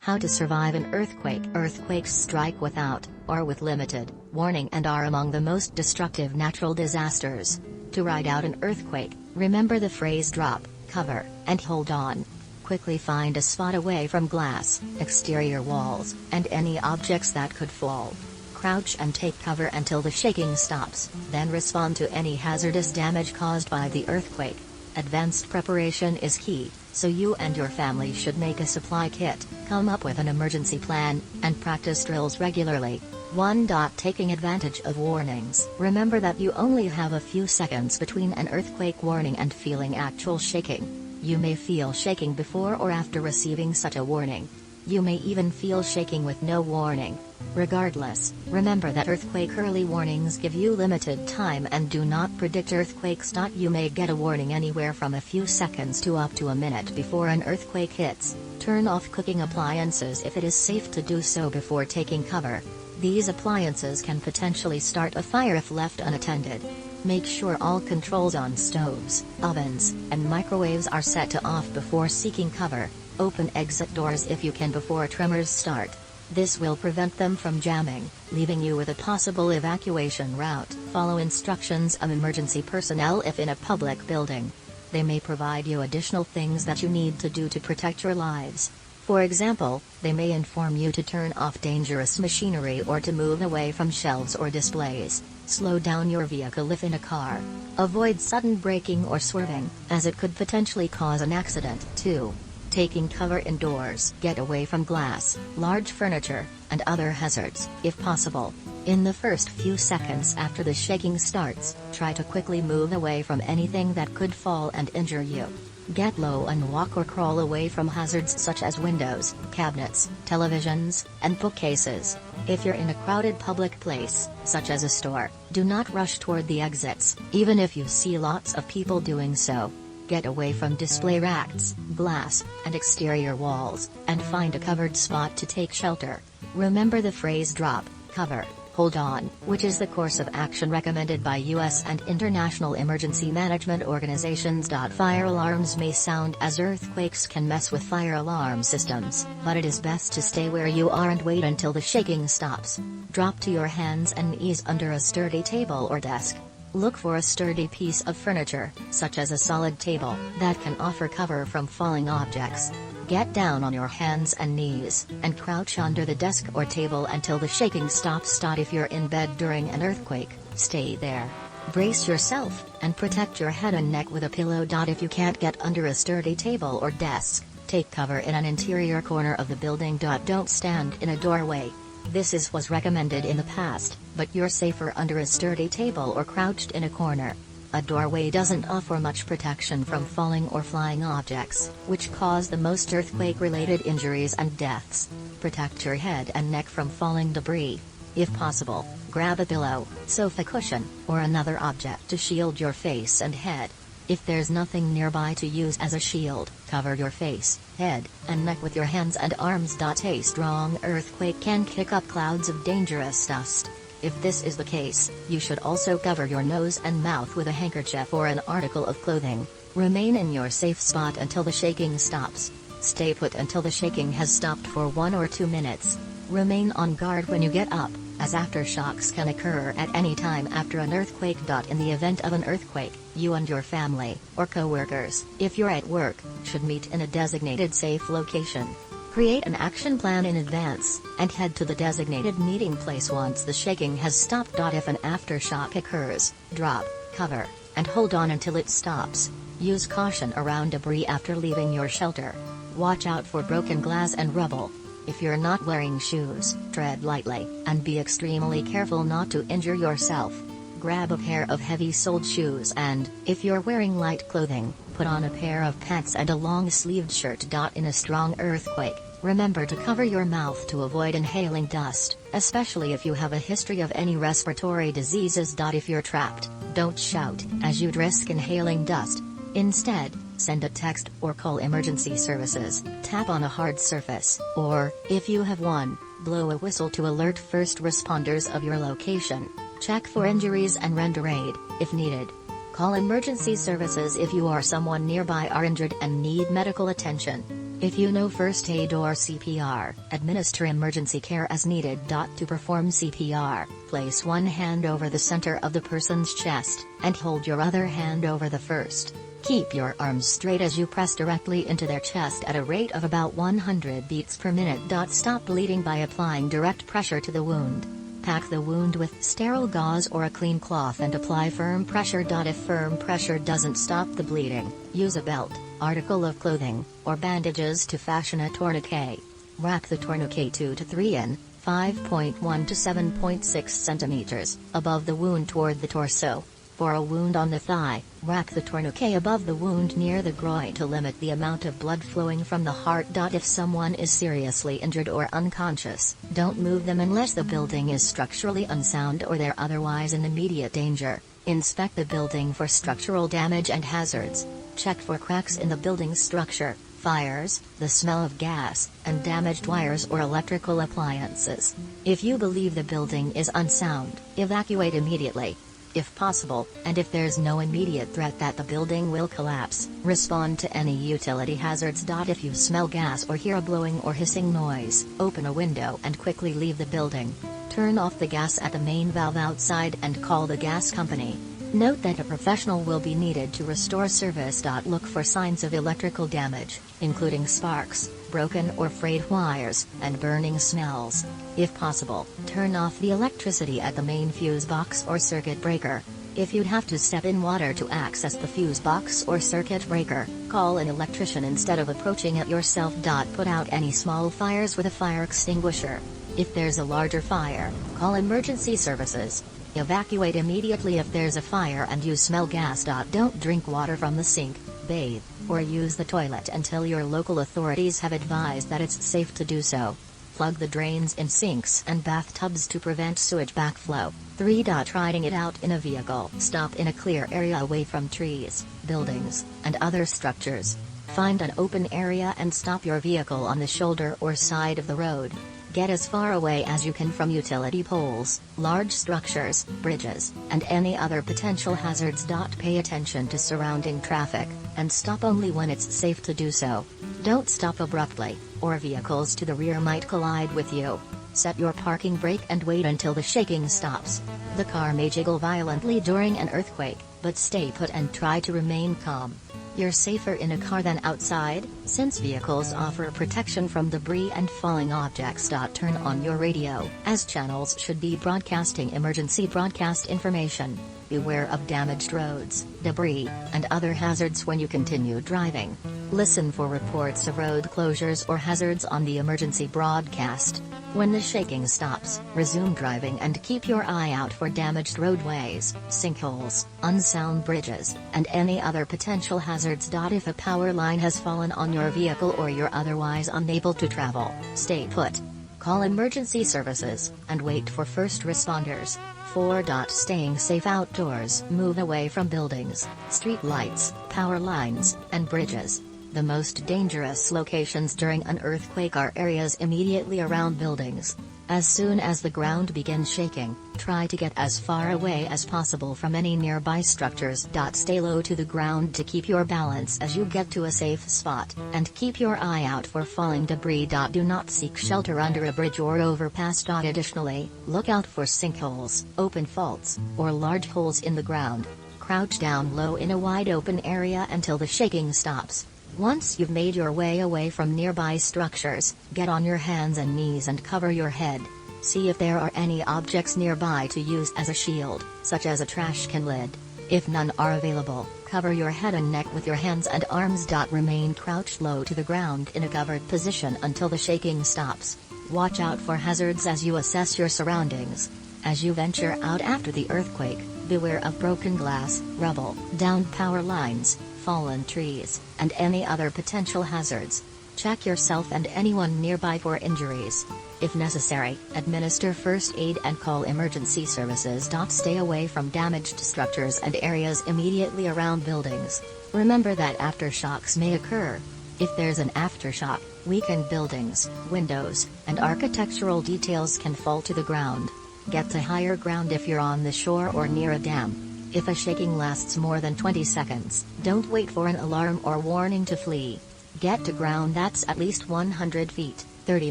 How to survive an earthquake. Earthquakes strike without, or with limited, warning and are among the most destructive natural disasters. To ride out an earthquake, remember the phrase drop, cover, and hold on. Quickly find a spot away from glass, exterior walls, and any objects that could fall. Crouch and take cover until the shaking stops, then respond to any hazardous damage caused by the earthquake. Advanced preparation is key, so you and your family should make a supply kit, come up with an emergency plan, and practice drills regularly. 1. Taking advantage of warnings. Remember that you only have a few seconds between an earthquake warning and feeling actual shaking. You may feel shaking before or after receiving such a warning. You may even feel shaking with no warning. Regardless, remember that earthquake early warnings give you limited time and do not predict earthquakes. You may get a warning anywhere from a few seconds to up to a minute before an earthquake hits. Turn off cooking appliances if it is safe to do so before taking cover. These appliances can potentially start a fire if left unattended. Make sure all controls on stoves, ovens, and microwaves are set to off before seeking cover. Open exit doors if you can before tremors start. This will prevent them from jamming, leaving you with a possible evacuation route. Follow instructions of emergency personnel if in a public building. They may provide you additional things that you need to do to protect your lives. For example, they may inform you to turn off dangerous machinery or to move away from shelves or displays. Slow down your vehicle if in a car. Avoid sudden braking or swerving, as it could potentially cause an accident. 2. Taking cover indoors. Get away from glass, large furniture, and other hazards, if possible. In the first few seconds after the shaking starts, try to quickly move away from anything that could fall and injure you. Get low and walk or crawl away from hazards such as windows, cabinets, televisions, and bookcases. If you're in a crowded public place, such as a store, do not rush toward the exits, even if you see lots of people doing so. Get away from display racks, glass, and exterior walls, and find a covered spot to take shelter. Remember the phrase drop, cover, hold on, which is the course of action recommended by U.S. and international emergency management organizations. Fire alarms may sound as earthquakes can mess with fire alarm systems, but it is best to stay where you are and wait until the shaking stops. Drop to your hands and knees under a sturdy table or desk. Look for a sturdy piece of furniture, such as a solid table, that can offer cover from falling objects. Get down on your hands and knees, and crouch under the desk or table until the shaking stops. If you're in bed during an earthquake, stay there. Brace yourself, and protect your head and neck with a pillow. If you can't get under a sturdy table or desk, take cover in an interior corner of the building. Don't stand in a doorway. This was recommended in the past, but you're safer under a sturdy table or crouched in a corner. A doorway doesn't offer much protection from falling or flying objects, which cause the most earthquake-related injuries and deaths. Protect your head and neck from falling debris. If possible, grab a pillow, sofa cushion, or another object to shield your face and head. If there's nothing nearby to use as a shield, cover your face, head, and neck with your hands and arms. A strong earthquake can kick up clouds of dangerous dust. If this is the case, you should also cover your nose and mouth with a handkerchief or an article of clothing. Remain in your safe spot until the shaking stops. Stay put until the shaking has stopped for 1 or 2 minutes. Remain on guard when you get up, as aftershocks can occur at any time after an earthquake. In the event of an earthquake, you and your family, or co-workers, if you're at work, should meet in a designated safe location. Create an action plan in advance, and head to the designated meeting place once the shaking has stopped. If an aftershock occurs, drop, cover, and hold on until it stops. Use caution around debris after leaving your shelter. Watch out for broken glass and rubble. If you're not wearing shoes, tread lightly, and be extremely careful not to injure yourself. Grab a pair of heavy-soled shoes and, if you're wearing light clothing, put on a pair of pants and a long-sleeved shirt. In a strong earthquake, remember to cover your mouth to avoid inhaling dust, especially if you have a history of any respiratory diseases. If you're trapped, don't shout, as you'd risk inhaling dust. Instead, send a text or call emergency services, tap on a hard surface, or, if you have one, blow a whistle to alert first responders of your location. Check for injuries and render aid, if needed. Call emergency services if you or someone nearby are injured and need medical attention. If you know first aid or CPR, administer emergency care as needed. To perform CPR, place one hand over the center of the person's chest, and hold your other hand over the first. Keep your arms straight as you press directly into their chest at a rate of about 100 beats per minute. Stop bleeding by applying direct pressure to the wound. Pack the wound with sterile gauze or a clean cloth and apply firm pressure. If firm pressure doesn't stop the bleeding, use a belt, article of clothing, or bandages to fashion a tourniquet. Wrap the tourniquet 2 to 3 in, 5.1 to 7.6 centimeters, above the wound toward the torso. For a wound on the thigh, wrap the tourniquet above the wound near the groin to limit the amount of blood flowing from the heart. If someone is seriously injured or unconscious, don't move them unless the building is structurally unsound or they're otherwise in immediate danger. Inspect the building for structural damage and hazards. Check for cracks in the building's structure, fires, the smell of gas, and damaged wires or electrical appliances. If you believe the building is unsound, evacuate immediately. If possible, and if there's no immediate threat that the building will collapse, respond to any utility hazards. If you smell gas or hear a blowing or hissing noise, open a window and quickly leave the building. Turn off the gas at the main valve outside and call the gas company. Note that a professional will be needed to restore service. Look for signs of electrical damage, including sparks, broken or frayed wires, and burning smells. If possible, turn off the electricity at the main fuse box or circuit breaker. If you'd have to step in water to access the fuse box or circuit breaker, call an electrician instead of approaching it yourself. Put out any small fires with a fire extinguisher. If there's a larger fire, call emergency services. Evacuate immediately if there's a fire and you smell gas. Don't drink water from the sink, bathe, or use the toilet until your local authorities have advised that it's safe to do so. Plug the drains in sinks and bathtubs to prevent sewage backflow. 3. Riding it out in a vehicle. Stop in a clear area away from trees, buildings, and other structures. Find an open area and stop your vehicle on the shoulder or side of the road. Get as far away as you can from utility poles, large structures, bridges, and any other potential hazards. Pay attention to surrounding traffic, and stop only when it's safe to do so. Don't stop abruptly, or vehicles to the rear might collide with you. Set your parking brake and wait until the shaking stops. The car may jiggle violently during an earthquake, but stay put and try to remain calm. You're safer in a car than outside, since vehicles offer protection from debris and falling objects. Turn on your radio, as channels should be broadcasting emergency broadcast information. Beware of damaged roads, debris, and other hazards when you continue driving. Listen for reports of road closures or hazards on the emergency broadcast. When the shaking stops, resume driving and keep your eye out for damaged roadways, sinkholes, unsound bridges, and any other potential hazards. If a power line has fallen on your vehicle or you're otherwise unable to travel, stay put. Call emergency services, and wait for first responders. 4. Staying safe outdoors. Move away from buildings, street lights, power lines, and bridges. The most dangerous locations during an earthquake are areas immediately around buildings. As soon as the ground begins shaking, try to get as far away as possible from any nearby structures. Stay low to the ground to keep your balance as you get to a safe spot, and keep your eye out for falling debris. Do not seek shelter under a bridge or overpass. Additionally, look out for sinkholes, open faults, or large holes in the ground. Crouch down low in a wide open area until the shaking stops. Once you've made your way away from nearby structures, get on your hands and knees and cover your head. See if there are any objects nearby to use as a shield, such as a trash can lid. If none are available, cover your head and neck with your hands and arms. Remain crouched low to the ground in a covered position until the shaking stops. Watch out for hazards as you assess your surroundings. As you venture out after the earthquake, beware of broken glass, rubble, downed power lines, fallen trees, and any other potential hazards. Check yourself and anyone nearby for injuries. If necessary, administer first aid and call emergency services. Stay away from damaged structures and areas immediately around buildings. Remember that aftershocks may occur. If there's an aftershock, weakened buildings, windows, and architectural details can fall to the ground. Get to higher ground if you're on the shore or near a dam. If a shaking lasts more than 20 seconds, don't wait for an alarm or warning to flee. Get to ground that's at least 100 feet, 30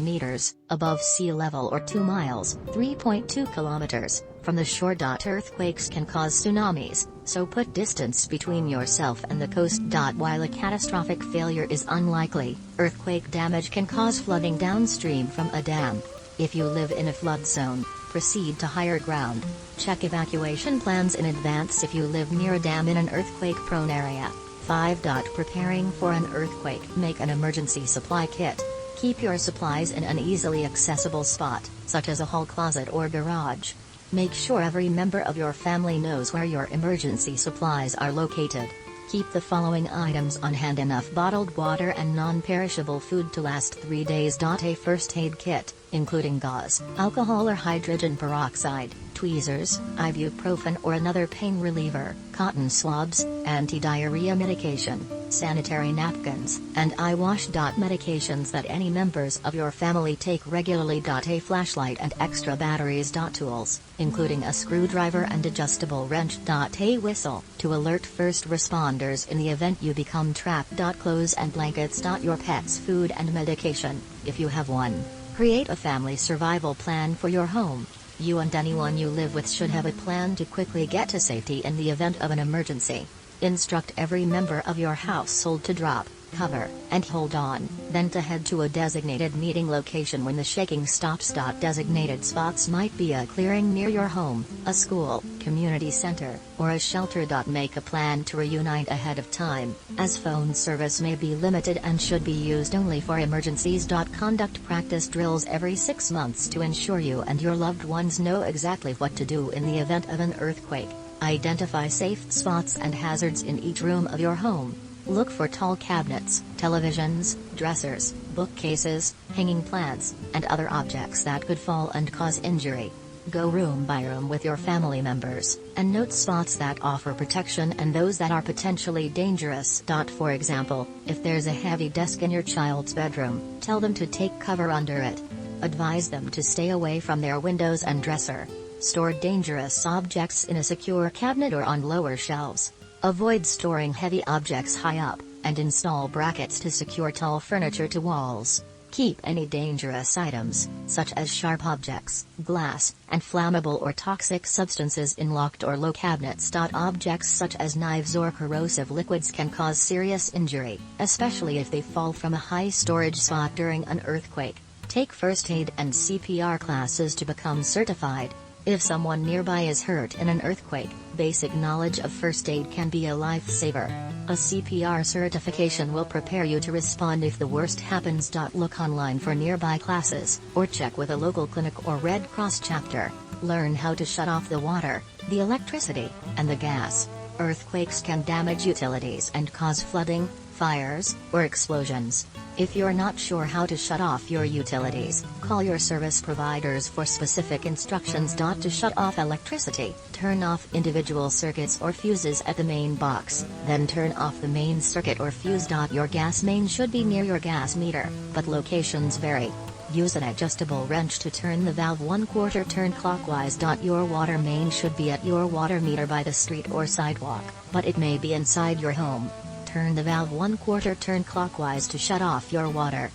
meters, above sea level or 2 miles, 3.2 kilometers, from the shore. Earthquakes can cause tsunamis, so put distance between yourself and the coast. While a catastrophic failure is unlikely, earthquake damage can cause flooding downstream from a dam. If you live in a flood zone, proceed to higher ground. Check evacuation plans in advance if you live near a dam in an earthquake-prone area. 5. Preparing for an earthquake. Make an emergency supply kit. Keep your supplies in an easily accessible spot, such as a hall closet or garage. Make sure every member of your family knows where your emergency supplies are located. Keep the following items on hand: enough bottled water and non-perishable food to last 3 days. A first aid kit, including gauze, alcohol or hydrogen peroxide, tweezers, ibuprofen or another pain reliever, cotton swabs, anti-diarrhea medication, sanitary napkins, and eye wash. Medications that any members of your family take regularly. A flashlight and extra batteries. Tools, including a screwdriver and adjustable wrench. A whistle, to alert first responders in the event you become trapped. Clothes and blankets. Your pet's food and medication, if you have one. Create a family survival plan for your home. You and anyone you live with should have a plan to quickly get to safety in the event of an emergency. Instruct every member of your household to drop, cover, and hold on, then to head to a designated meeting location when the shaking stops. Designated spots might be a clearing near your home, a school, community center, or a shelter. Make a plan to reunite ahead of time, as phone service may be limited and should be used only for emergencies. Conduct practice drills every 6 months to ensure you and your loved ones know exactly what to do in the event of an earthquake. Identify safe spots and hazards in each room of your home. Look for tall cabinets, televisions, dressers, bookcases, hanging plants, and other objects that could fall and cause injury. Go room by room with your family members, and note spots that offer protection and those that are potentially dangerous. For example, if there's a heavy desk in your child's bedroom, tell them to take cover under it. Advise them to stay away from their windows and dresser. Store dangerous objects in a secure cabinet or on lower shelves. Avoid storing heavy objects high up, and install brackets to secure tall furniture to walls. Keep any dangerous items, such as sharp objects, glass, and flammable or toxic substances in locked or low cabinets. Objects such as knives or corrosive liquids can cause serious injury, especially if they fall from a high storage spot during an earthquake. Take first aid and CPR classes to become certified. If someone nearby is hurt in an earthquake, basic knowledge of first aid can be a lifesaver. A CPR certification will prepare you to respond if the worst happens. Look online for nearby classes, or check with a local clinic or Red Cross chapter. Learn how to shut off the water, the electricity, and the gas. Earthquakes can damage utilities and cause flooding, fires, or explosions. If you're not sure how to shut off your utilities, call your service providers for specific instructions. To shut off electricity, turn off individual circuits or fuses at the main box, then turn off the main circuit or fuse. Your gas main should be near your gas meter, but locations vary. Use an adjustable wrench to turn the valve 1/4 turn clockwise. Your water main should be at your water meter by the street or sidewalk, but it may be inside your home. Turn the valve 1/4 turn clockwise to shut off your water.